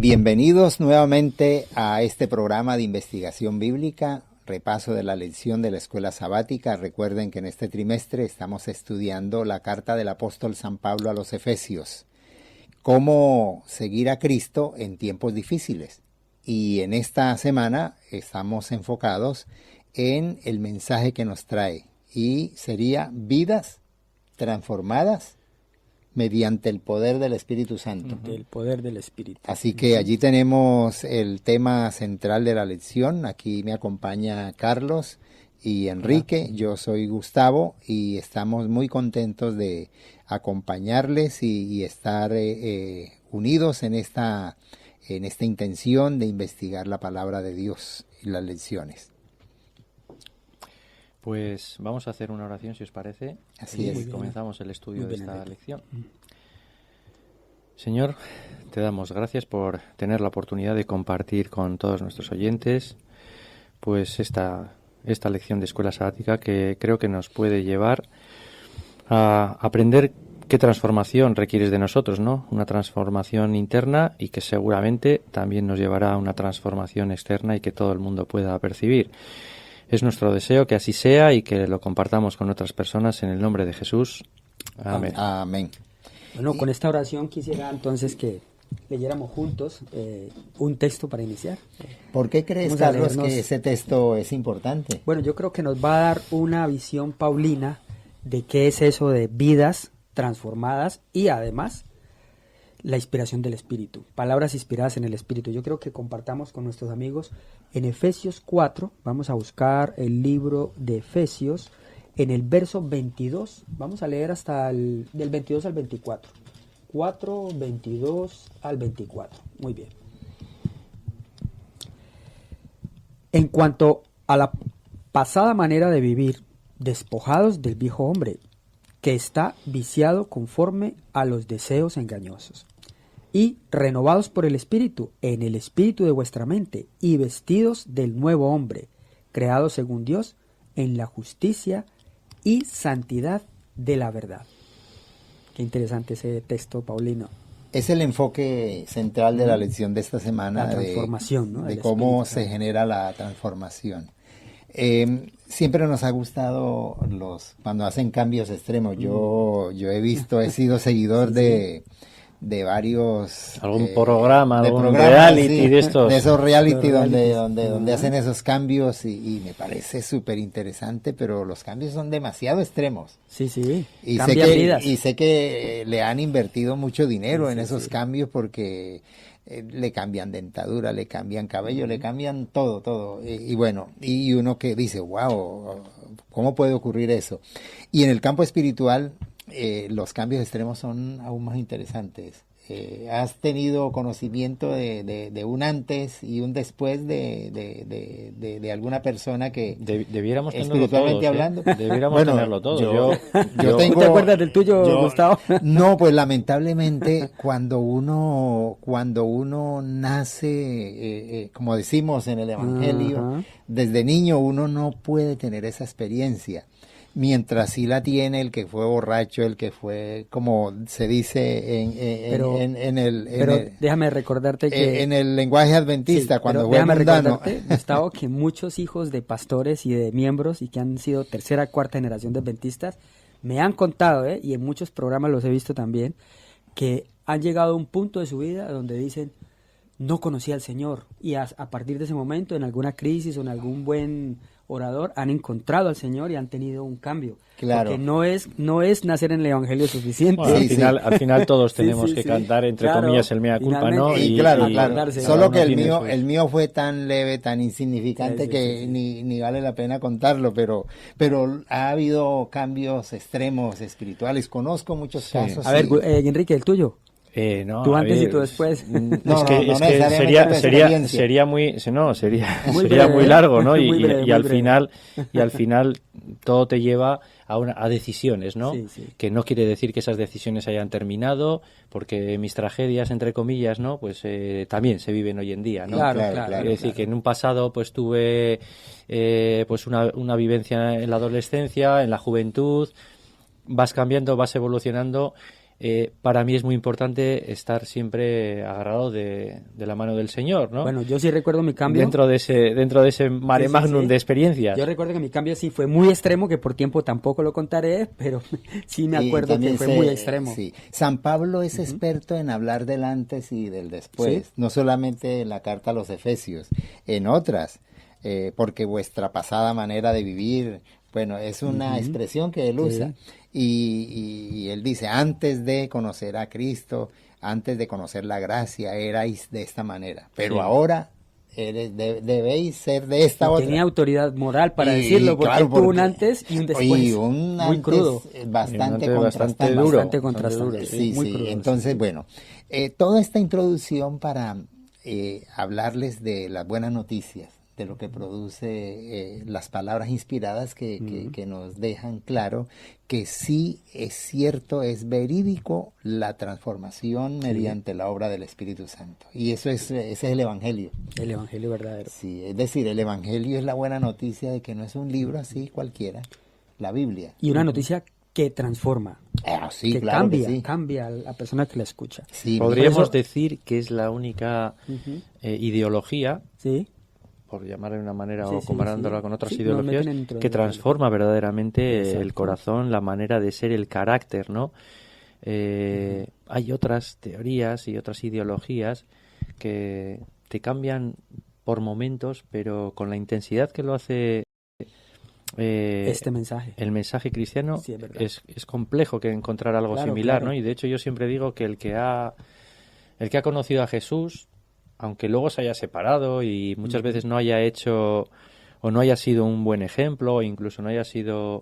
Bienvenidos nuevamente a este programa de investigación bíblica, repaso de la lección de la escuela sabática. Recuerden que en este trimestre estamos estudiando la carta del apóstol San Pablo a los Efesios, cómo seguir a Cristo en tiempos difíciles. Y en esta semana estamos enfocados en el mensaje que nos trae, y sería vidas transformadas mediante el poder del Espíritu Santo. Del poder del Espíritu. Así que allí tenemos el tema central de la lección. Aquí me acompaña Carlos y Enrique. Yo soy Gustavo y estamos muy contentos de acompañarles y estar unidos en esta intención de investigar la palabra de Dios y las lecciones. Pues vamos a hacer una oración, si os parece. Así es. Y comenzamos el estudio de esta lección. Señor, te damos gracias por tener la oportunidad de compartir con todos nuestros oyentes pues esta lección de escuela sabática, que creo que nos puede llevar a aprender qué transformación requieres de nosotros, ¿no? Una transformación interna, y que seguramente también nos llevará a una transformación externa y que todo el mundo pueda percibir. Es nuestro deseo que así sea y que lo compartamos con otras personas en el nombre de Jesús. Amén. Amén. Bueno, con esta oración quisiera entonces que leyéramos juntos un texto para iniciar. ¿Por qué crees, Carlos, que ese texto es importante? Bueno, yo creo que nos va a dar una visión paulina de qué es eso de vidas transformadas y además la inspiración del Espíritu, palabras inspiradas en el Espíritu. Yo creo que compartamos con nuestros amigos en Efesios 4, vamos a buscar el libro de Efesios, en el verso 22, vamos a leer hasta del 22 al 24. 4, 22 al 24, muy bien. En cuanto a la pasada manera de vivir, despojados del viejo hombre, que está viciado conforme a los deseos engañosos, y renovados por el Espíritu, en el Espíritu de vuestra mente, y vestidos del nuevo hombre, creado según Dios, en la justicia y santidad de la verdad. Qué interesante ese texto, Paulino. Es el enfoque central de la lección de esta semana, la transformación, ¿no? de cómo se genera la transformación. Siempre nos ha gustado cuando hacen cambios extremos. Yo he sido seguidor de varios algún programa, de algún programas, reality, sí, de estos, de esos reality donde hacen esos cambios, y me parece súper interesante, pero los cambios son demasiado extremos. Sí, sí. Y sé que le han invertido mucho dinero en esos cambios, porque le cambian dentadura, le cambian cabello, le cambian todo. Y bueno, y uno que dice, wow, ¿cómo puede ocurrir eso? Y en el campo espiritual, los cambios extremos son aún más interesantes. ¿Has tenido conocimiento de un antes y un después de alguna persona que debiéramos espiritualmente todos, hablando? Debiéramos tenerlo todo. Yo tengo, ¿Tú te acuerdas del tuyo, Gustavo? No, pues lamentablemente cuando uno nace, como decimos en el Evangelio, desde niño uno no puede tener esa experiencia. Mientras sí la tiene el que fue borracho, el que fue, como se dice pero déjame recordarte que en el lenguaje adventista, sí, cuando fue déjame mundano. Recordarte, Gustavo, que muchos hijos de pastores y de miembros y que han sido tercera, cuarta generación de adventistas me han contado, y en muchos programas los he visto también, que han llegado a un punto de su vida donde dicen, no conocía al Señor, y a partir de ese momento, en alguna crisis o en algún buen orador, han encontrado al Señor y han tenido un cambio. Claro. Porque no es nacer en el Evangelio suficiente. Bueno, al final todos tenemos que cantar, entre comillas, el mea culpa, ¿no? Y claro. Solo que el mío fue tan leve, tan insignificante, que ni vale la pena contarlo, pero ha habido cambios extremos espirituales. Conozco muchos casos. A ver, Enrique, ¿el tuyo? No, tú antes y tú después. Sería muy largo, ¿no? Y al final todo te lleva a decisiones, ¿no? Sí. Que no quiere decir que esas decisiones hayan terminado, porque mis tragedias, entre comillas, ¿no? Pues también se viven hoy en día, ¿no? Claro. Quiere decir que en un pasado pues tuve pues una vivencia en la adolescencia, en la juventud, vas cambiando, vas evolucionando. para mí es muy importante estar siempre agarrado de la mano del Señor, ¿no? Bueno, yo sí recuerdo mi cambio. Dentro de ese mare Sí, sí, magnum sí. de experiencias. Yo recuerdo que mi cambio sí fue muy extremo, que por tiempo tampoco lo contaré, pero sí me Y acuerdo que también fue muy extremo. sí. San Pablo es Ujú. experto en hablar del antes y del después, Sí. no solamente en la carta a los Efesios, en otras, porque vuestra pasada manera de vivir, bueno, es una Ujú. expresión que él usa. Sí. Y él dice, antes de conocer a Cristo, antes de conocer la gracia, erais de esta manera, pero Sí. ahora debéis ser de esta Y otra. tenía autoridad moral para Y decirlo, porque claro, él tuvo un porque antes y un y después. un Muy antes crudo. bastante Bastante contrastante. duro. Bastante Bastante contrastante, duro, sí, Sí, muy sí. crudo. Entonces, Sí. bueno, toda esta introducción para hablarles de las buenas noticias, de lo que produce las palabras inspiradas que nos dejan claro que sí es cierto, es verídico la transformación Sí. mediante la obra del Espíritu Santo. Y eso ese es el Evangelio. El evangelio verdadero. Sí, es decir, el Evangelio es la buena noticia de que no es un libro así cualquiera, la Biblia. Y una noticia que transforma, Sí, que claro que cambia, sí. cambia a la persona que la escucha. Sí, Podríamos Por eso- decir que es la única Ujú. ideología, Sí. por llamarla de una manera Sí, o sí, comparándola sí. con otras Sí, nos ideologías, meten dentro que de- transforma verdaderamente el Exacto. corazón, la manera de ser, el carácter, ¿no? Hay otras teorías y otras ideologías que te cambian por momentos, pero con la intensidad que lo hace Este mensaje. el mensaje cristiano, Sí, es verdad. es complejo que encontrar algo Claro, similar, claro. ¿no? Y de hecho yo siempre digo que el que ha conocido a Jesús, aunque luego se haya separado y muchas veces no haya hecho o no haya sido un buen ejemplo o incluso no haya sido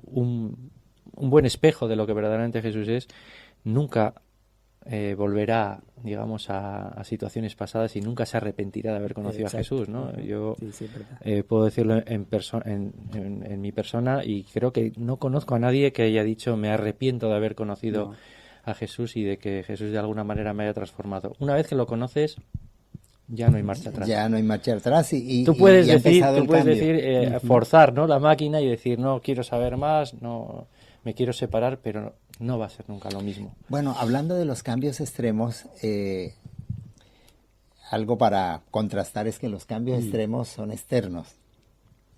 un buen espejo de lo que verdaderamente Jesús es, nunca volverá, digamos, a situaciones pasadas y nunca se arrepentirá de haber conocido Exacto. a Jesús, ¿no? Ujú. Yo Sí, sí, es verdad. puedo decirlo en mi persona y creo que no conozco a nadie que haya dicho me arrepiento de haber conocido No. a Jesús y de que Jesús de alguna manera me haya transformado. Una vez que lo conoces, ya no hay marcha atrás. ya no hay marcha atrás Tú puedes y ha decir, empezado el cambio. forzar, ¿no? La máquina y decir, no quiero saber más, no me quiero separar, pero no va a ser nunca lo mismo. Bueno, hablando de los cambios extremos, algo para contrastar es que los cambios extremos son externos,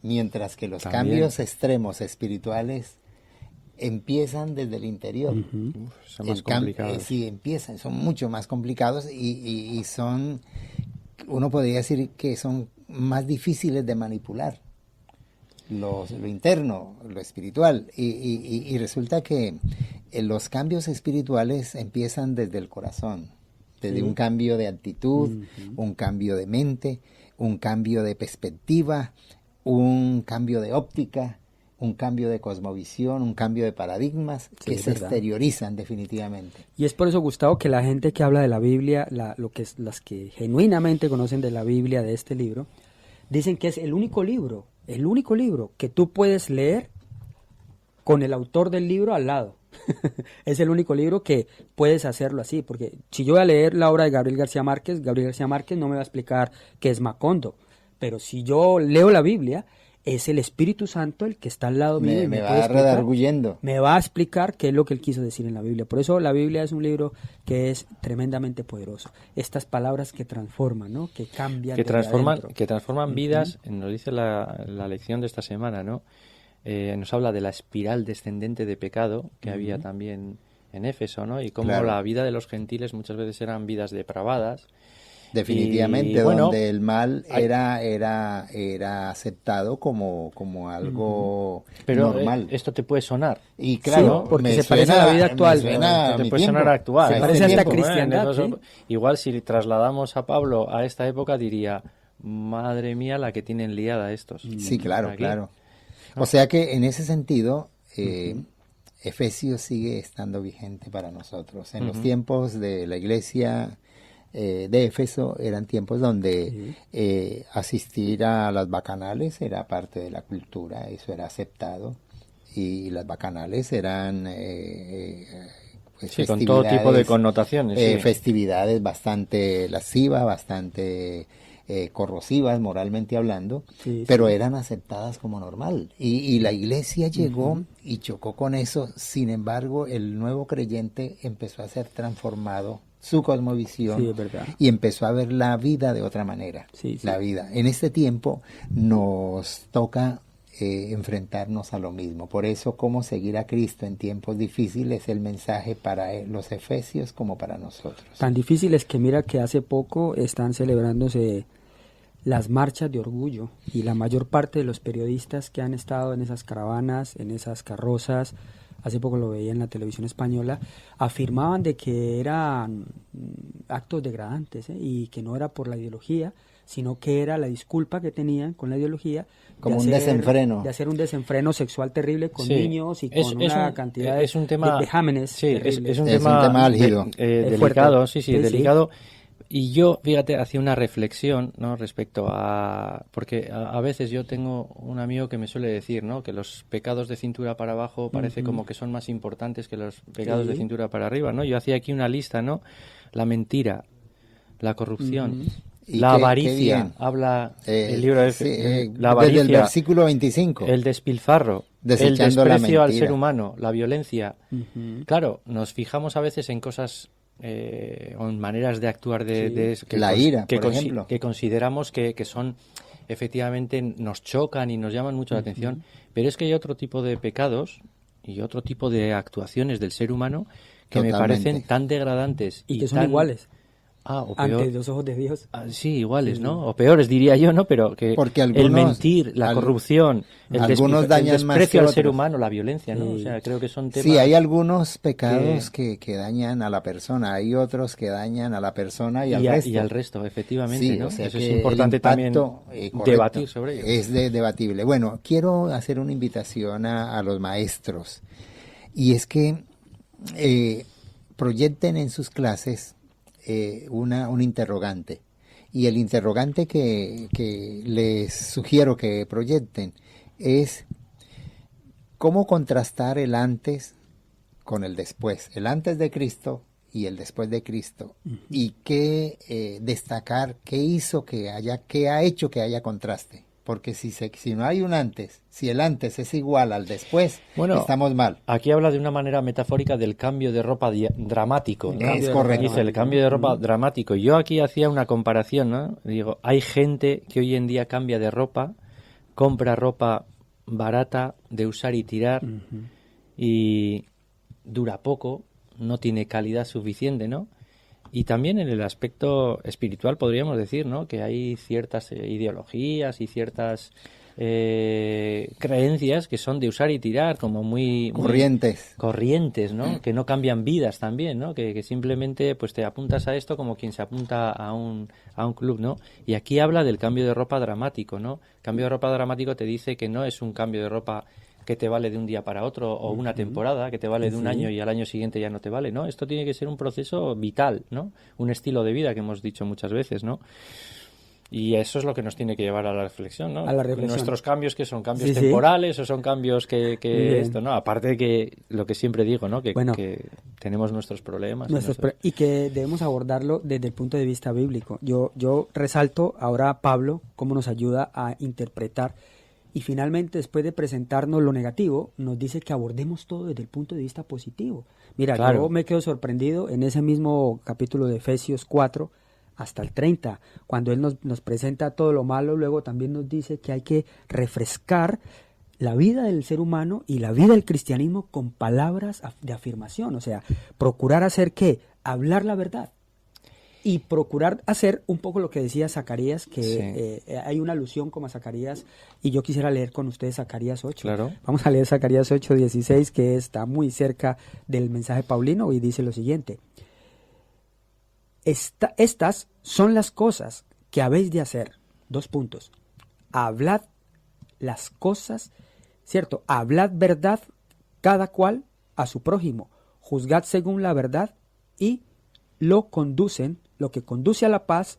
mientras que los También. cambios extremos espirituales empiezan desde el interior. Son más complicados. Sí, empiezan, son mucho más complicados y son, uno podría decir que son más difíciles de manipular. Lo interno, lo espiritual. Y resulta que los cambios espirituales empiezan desde el corazón, desde un cambio de actitud, un cambio de mente, un cambio de perspectiva, un cambio de óptica, un cambio de cosmovisión, un cambio de paradigmas Sí, que es se verdad. exteriorizan definitivamente. Y es por eso, Gustavo, que la gente que habla de la Biblia, las que genuinamente conocen de la Biblia, de este libro, dicen que es el único libro que tú puedes leer con el autor del libro al lado. Es el único libro que puedes hacerlo así, porque si yo voy a leer la obra de Gabriel García Márquez no me va a explicar qué es Macondo, pero si yo leo la Biblia, es el Espíritu Santo el que está al lado mío y Me puede va explicar. redarguyendo. Me va a explicar qué es lo que él quiso decir en la Biblia. Por eso la Biblia es un libro que es tremendamente poderoso. Estas palabras que transforman, ¿no? Que cambian Que desde transforman, adentro. que transforman vidas, nos dice la lección de esta semana, ¿no? Nos habla de la espiral descendente de pecado que había también en Éfeso, ¿no? Y cómo Claro. la vida de los gentiles muchas veces eran vidas depravadas. Definitivamente, Y, bueno, donde el mal hay- era aceptado como algo Pero normal. esto te puede sonar. Y claro, Sí, porque me se parece a la vida actual. me suena a Te mi puede tiempo, sonar actual. a Se este parece hasta tiempo. cristiandad, En ¿sí? Igual si trasladamos a Pablo a esta época diría, madre mía la que tienen liada estos. Sí, claro, Aquí. claro. O sea que en ese sentido, Efesios sigue estando vigente para nosotros. En los tiempos de la iglesia de Éfeso eran tiempos donde asistir a las bacanales era parte de la cultura, eso era aceptado. Y las bacanales eran pues Sí, con todo tipo de festividades, connotaciones. Sí. festividades bastante lascivas, bastante corrosivas moralmente hablando, Sí, pero sí. eran aceptadas como normal. Y la iglesia llegó y chocó con eso. Sin embargo, el nuevo creyente empezó a ser transformado, su Sí, cosmovisión, es verdad. y empezó a ver la vida de otra manera. Sí, La sí. vida. En este tiempo nos toca enfrentarnos a lo mismo. Por eso, cómo seguir a Cristo en tiempos difíciles es el mensaje para los efesios como para nosotros. Tan difícil es que mira que hace poco están celebrándose las marchas de orgullo y la mayor parte de los periodistas que han estado en esas caravanas, en esas carrozas, hace poco lo veía en la televisión española, afirmaban de que eran actos degradantes, y que no era por la ideología, sino que era la disculpa que tenían con la ideología Como un desenfreno. de hacer un desenfreno sexual terrible con Sí, niños y con una cantidad es un tema, de vejámenes sí, es terribles. un Es un tema, tema álgido. delicado, fuerte. sí, Sí, sí. delicado. Y yo, fíjate, hacía una reflexión, ¿no? Respecto a... Porque a veces yo tengo un amigo que me suele decir, ¿no? Que los pecados de cintura para abajo parece como que son más importantes que los pecados de Sí. cintura para arriba, ¿no? Yo hacía aquí una lista, ¿no? La mentira, la corrupción, Y la qué avaricia, bien. habla el libro de... Sí, la desde avaricia, el versículo 25. el despilfarro, el Desechando la desprecio al mentira. ser humano, la violencia. Ujú. Claro, nos fijamos a veces en cosas o en maneras de actuar Sí. La ira, por ejemplo. que consideramos que son efectivamente nos chocan y nos llaman mucho la atención, pero es que hay otro tipo de pecados y otro tipo de actuaciones del ser humano que me Totalmente. parecen tan degradantes Y que son tan... iguales o peor. ante los ojos de Dios. Sí, iguales, ¿no? O peores, diría yo, ¿no? Pero que Porque el algunos- mentir, la corrupción, algunos el dañan más desprecio que al ser otros. humano, la violencia, ¿no? Sí. O sea, creo que son temas... Sí, hay algunos pecados que dañan a la persona, hay otros que dañan a la persona y al resto. Y al resto, efectivamente, Sí, ¿no? o sea Eso que es importante el también impacto, correcto, debatir sobre ello. es debatible. Bueno, quiero hacer una invitación a los maestros, y es que proyecten en sus clases un interrogante. Y el interrogante que les sugiero que proyecten es cómo contrastar el antes con el después, el antes de Cristo y el después de Cristo, y qué destacar, qué ha hecho que haya contraste. Porque si no hay un antes, si el antes es igual al después, Bueno, estamos mal. Aquí habla de una manera metafórica del cambio de ropa dramático, ¿no? Es correcto. Dice el cambio de ropa dramático. Yo aquí hacía una comparación, ¿no? Digo, hay gente que hoy en día cambia de ropa, compra ropa barata de usar y tirar y dura poco, no tiene calidad suficiente, ¿no? Y también en el aspecto espiritual podríamos decir, ¿no? Que hay ciertas ideologías y ciertas creencias que son de usar y tirar, como muy corrientes, ¿no? Que no cambian vidas también, ¿no? Que simplemente pues te apuntas a esto como quien se apunta a un club, ¿no? Y aquí habla del cambio de ropa dramático, ¿no? Cambio de ropa dramático te dice que no es un cambio de ropa que te vale de un día para otro, o una temporada que te vale de un año y al año siguiente ya no te vale, ¿no? Esto tiene que ser un proceso vital, ¿no? Un estilo de vida que hemos dicho muchas veces, ¿no? Y eso es lo que nos tiene que llevar a la reflexión, ¿no? A la reflexión. Nuestros cambios, que son cambios Sí, sí. temporales o son cambios que Bien. esto, ¿no? Aparte de que lo que siempre digo, ¿no? Que, Bueno, que tenemos nuestros problemas. Y que debemos abordarlo desde el punto de vista bíblico. Yo resalto ahora, Pablo, cómo nos ayuda a interpretar. Y finalmente, después de presentarnos lo negativo, nos dice que abordemos todo desde el punto de vista positivo. Mira, Claro. yo me quedo sorprendido en ese mismo capítulo de Efesios 4 hasta el 30, cuando él nos presenta todo lo malo, luego también nos dice que hay que refrescar la vida del ser humano y la vida del cristianismo con palabras de afirmación, o sea, procurar hacer ¿qué? Hablar la verdad. Y procurar hacer un poco lo que decía Zacarías, que hay una alusión como a Zacarías, y yo quisiera leer con ustedes Zacarías 8. Claro. Vamos a leer Zacarías 8:16, que está muy cerca del mensaje paulino, y dice lo siguiente: estas son las cosas que habéis de hacer. Hablad las cosas, ¿cierto? Hablad verdad cada cual a su prójimo. Juzgad según la verdad y lo que conduce a la paz,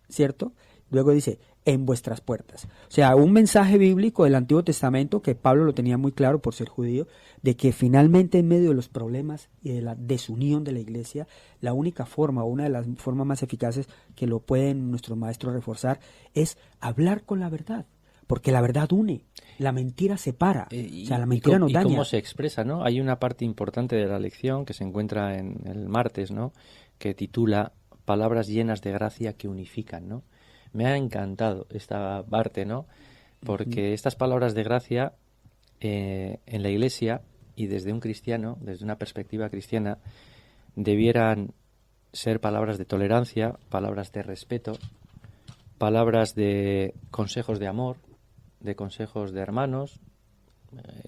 ¿cierto? Luego dice, en vuestras puertas. O sea, un mensaje bíblico del Antiguo Testamento que Pablo lo tenía muy claro por ser judío, de que finalmente en medio de los problemas y de la desunión de la iglesia, la única forma, o una de las formas más eficaces que lo pueden nuestros maestros reforzar, es hablar con la verdad, porque la verdad une, la mentira separa, o sea, la mentira nos daña. ¿Y cómo se expresa, no? Hay una parte importante de la lección que se encuentra en el martes, ¿no?, que titula Palabras llenas de gracia que unifican, ¿no? Me ha encantado esta parte, ¿no? Porque estas palabras de gracia en la Iglesia y desde un cristiano, desde una perspectiva cristiana, debieran ser palabras de tolerancia, palabras de respeto, palabras de consejos de amor, de consejos de hermanos,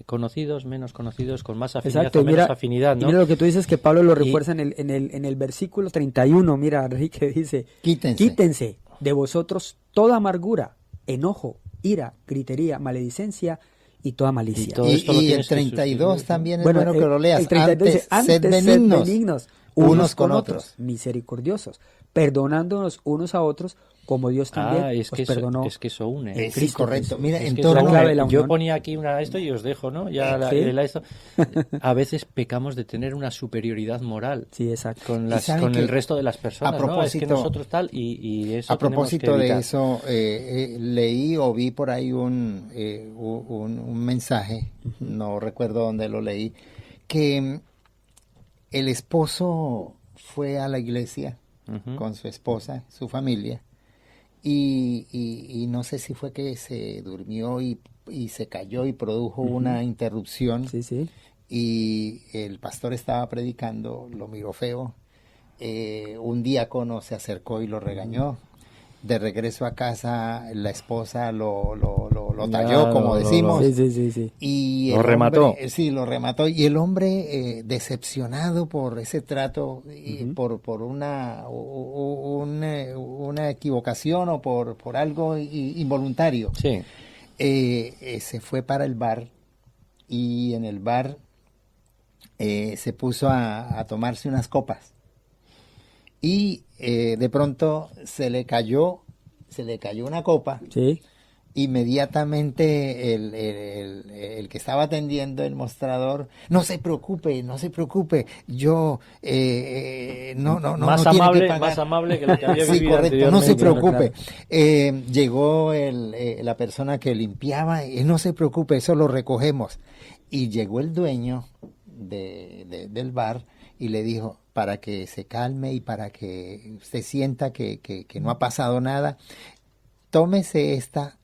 conocidos, menos conocidos, con más afinidad. Exacto, o menos afinidad, ¿no? Y mira lo que tú dices, que Pablo lo refuerza en el versículo 31, mira, Enrique dice, quítense de vosotros toda amargura, enojo, ira, gritería, maledicencia y toda malicia. Y todo esto lo y el tienes que 32 suscribir, también es Bueno, bueno que lo leas. El 32 dice, Sed benignos unos con otros, misericordiosos, perdonándonos unos a otros, como Dios también es que os perdonó. es que eso une. Sí, correcto. Mira, Es en que torno eso une. clave de la Yo unión. ponía aquí esto y os dejo, ¿no? Ya ¿Sí? esto. A veces pecamos de tener una superioridad moral Sí, exacto. con Y saben el que resto de las personas, ¿no? Es que nosotros tal y eso a propósito tenemos que de evitar. eso, leí o vi por ahí un mensaje, no recuerdo dónde lo leí, que el esposo fue a la iglesia con su esposa, su familia, y no sé si fue que se durmió y se cayó y produjo una interrupción, Sí, sí. y el pastor estaba predicando, lo miró feo, un diácono se acercó y lo regañó. De regreso a casa, la esposa lo talló, como decimos. Sí. Y Lo el remató. hombre, sí, lo remató. Y el hombre, decepcionado por ese trato, y por una equivocación o por algo involuntario, Sí. se fue para el bar, y en el bar se puso a tomarse unas copas. Y de pronto se le cayó una copa. Sí. Inmediatamente el que estaba atendiendo el mostrador, no se preocupe, yo no Más tiene amable, que pagar. más amable que lo que había Sí, vivido correcto, no se anteriormente. preocupe. Llegó la persona que limpiaba, y no se preocupe, eso lo recogemos. Y llegó el dueño del bar y le dijo, para que se calme y para que usted sienta que no ha pasado nada, tómese esta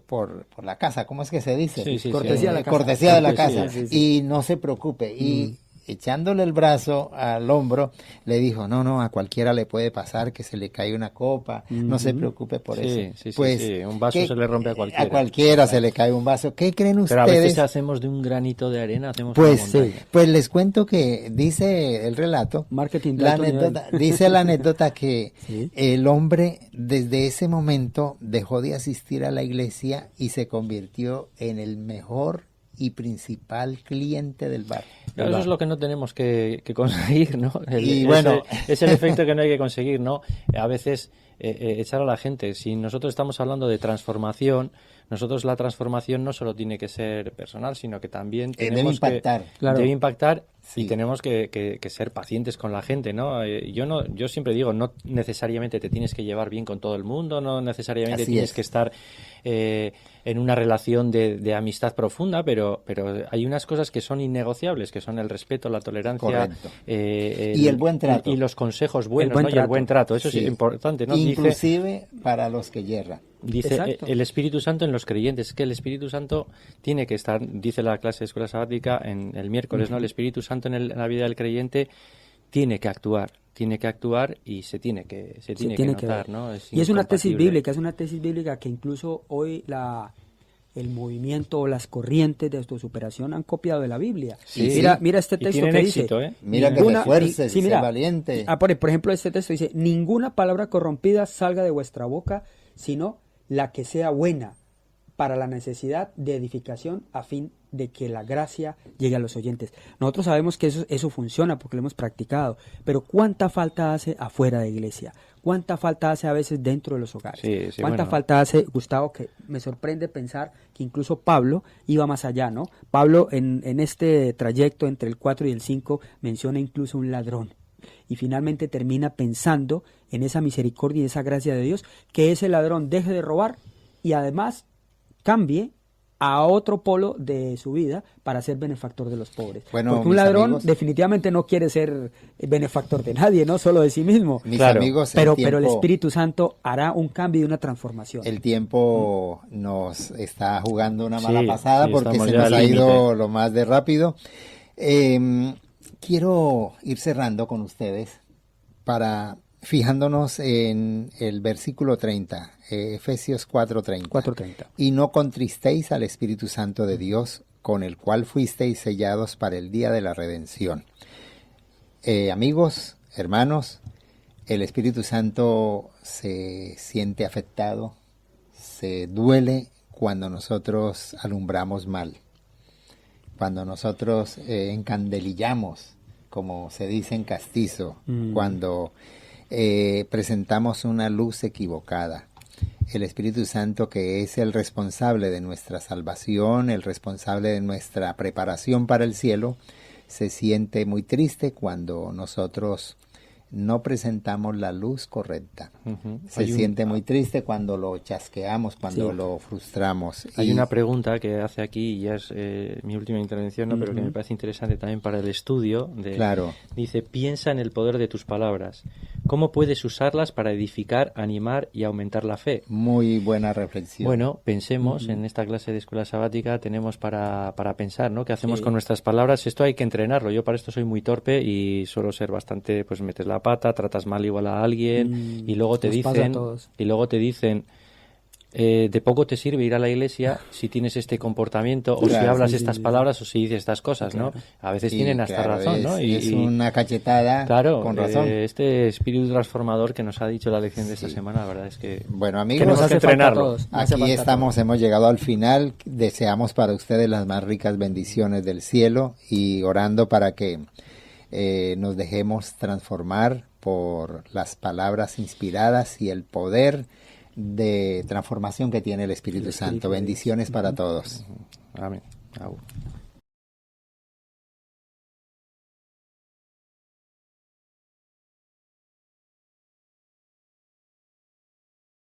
por la casa, ¿cómo es que se dice? Sí, Cortesía de la casa. Cortesía de la Cortesía, casa. sí. Y no se preocupe. Y echándole el brazo al hombro, le dijo, no, a cualquiera le puede pasar que se le cae una copa, no se preocupe por eso. Sí, Pues, un vaso se le rompe a cualquiera. A cualquiera se le cae un vaso. ¿Qué creen Pero a veces ustedes? hacemos de un granito de arena, hacemos una Pues, montaña. pues les cuento que dice el relato, Marketing de la alto nivel. anécdota, dice la anécdota que Sí. el hombre desde ese momento dejó de asistir a la iglesia y se convirtió en el mejor y principal cliente del bar. Claro, eso es lo que no tenemos que conseguir, ¿no? Y bueno. Es el efecto que no hay que conseguir, ¿no? A veces echar a la gente. Si nosotros estamos hablando de transformación, nosotros la transformación no solo tiene que ser personal, sino que también Debe tenemos impactar. Claro. debe impactar Sí. y tenemos que ser pacientes con la gente, ¿no? Yo siempre digo, no necesariamente te tienes que llevar bien con todo el mundo, no necesariamente Así tienes es. que estar en una relación de amistad profunda, pero hay unas cosas que son innegociables, que son el respeto, la tolerancia, Correcto. Y el buen trato. y los consejos buenos, buen ¿no? Y el trato. buen trato, eso Sí. es importante, ¿no? Inclusive para los que yerran. Dice Exacto. el Espíritu Santo en los creyentes, que el Espíritu Santo tiene que estar, dice la clase de escuela sabática en el miércoles, ¿no? El Espíritu Santo en la vida del creyente tiene que actuar y se tiene que notar, ver. ¿no? Y es una tesis incompatible. bíblica que incluso hoy el movimiento o las corrientes de autosuperación han copiado de la Biblia. Sí, Mira este y texto tienen que éxito, dice. ¿eh? Mira que ninguna- refuerces, sí, sé mira. valiente. Por ejemplo, este texto dice, ninguna palabra corrompida salga de vuestra boca, sino la que sea buena para la necesidad de edificación a fin de que la gracia llegue a los oyentes. Nosotros sabemos que eso funciona porque lo hemos practicado, pero ¿cuánta falta hace afuera de iglesia? ¿Cuánta falta hace a veces dentro de los hogares? Sí, ¿Cuánta bueno. falta hace, Gustavo, que me sorprende pensar que incluso Pablo iba más allá, ¿no? Pablo en este trayecto entre el 4 y el 5 menciona incluso un ladrón y finalmente termina pensando en esa misericordia y esa gracia de Dios, que ese ladrón deje de robar y además cambie a otro polo de su vida para ser benefactor de los pobres. Bueno, porque un mis ladrón amigos, definitivamente no quiere ser benefactor de nadie, no solo de sí mismo. mis Claro. amigos, Pero el Espíritu Santo hará un cambio y una transformación. el tiempo nos está jugando una mala Sí, pasada sí, porque estamos se ya nos al ha ido límite. lo más de rápido. Quiero ir cerrando con ustedes para fijándonos en el versículo 30, Efesios 4:30. 4:30. Y no contristéis al Espíritu Santo de Dios, con el cual fuisteis sellados para el día de la redención. Amigos, hermanos, el Espíritu Santo se siente afectado, se duele cuando nosotros alumbramos mal, cuando nosotros encandelillamos, como se dice en castizo, cuando presentamos una luz equivocada. El Espíritu Santo, que es el responsable de nuestra salvación, el responsable de nuestra preparación para el cielo, se siente muy triste cuando nosotros no presentamos la luz correcta. Ujú. Se siente muy triste cuando lo chasqueamos, cuando Sí. lo frustramos. Hay Y- una pregunta que hace aquí, y ya es mi última intervención, ¿no? Pero que me parece interesante también para el estudio. Claro. Dice, piensa en el poder de tus palabras. ¿Cómo puedes usarlas para edificar, animar y aumentar la fe? Muy buena reflexión. Bueno, pensemos, en esta clase de escuela sabática tenemos para pensar, ¿no? ¿Qué hacemos Sí. con nuestras palabras? Esto hay que entrenarlo. Yo para esto soy muy torpe y suelo ser bastante, pues metes la pata, tratas mal igual a alguien y luego te Nos pasa a dicen, todos. de poco te sirve ir a la iglesia si tienes este comportamiento o si Claro, hablas sí, estas sí. palabras o si dices estas cosas, ¿no? A veces Sí, tienen hasta claro, razón, ¿no? es una cachetada Claro, con razón. este espíritu transformador que nos ha dicho la lección de esta semana, la verdad es que Bueno, Que amigos, nos hace falta a entrenarlo. todos. nos hace aquí falta a estamos, todos. hemos llegado al final. Deseamos para ustedes las más ricas bendiciones del cielo y orando para que nos dejemos transformar por las palabras inspiradas y el poder de transformación que tiene el Espíritu Santo. Bendiciones para todos. Amén. Au.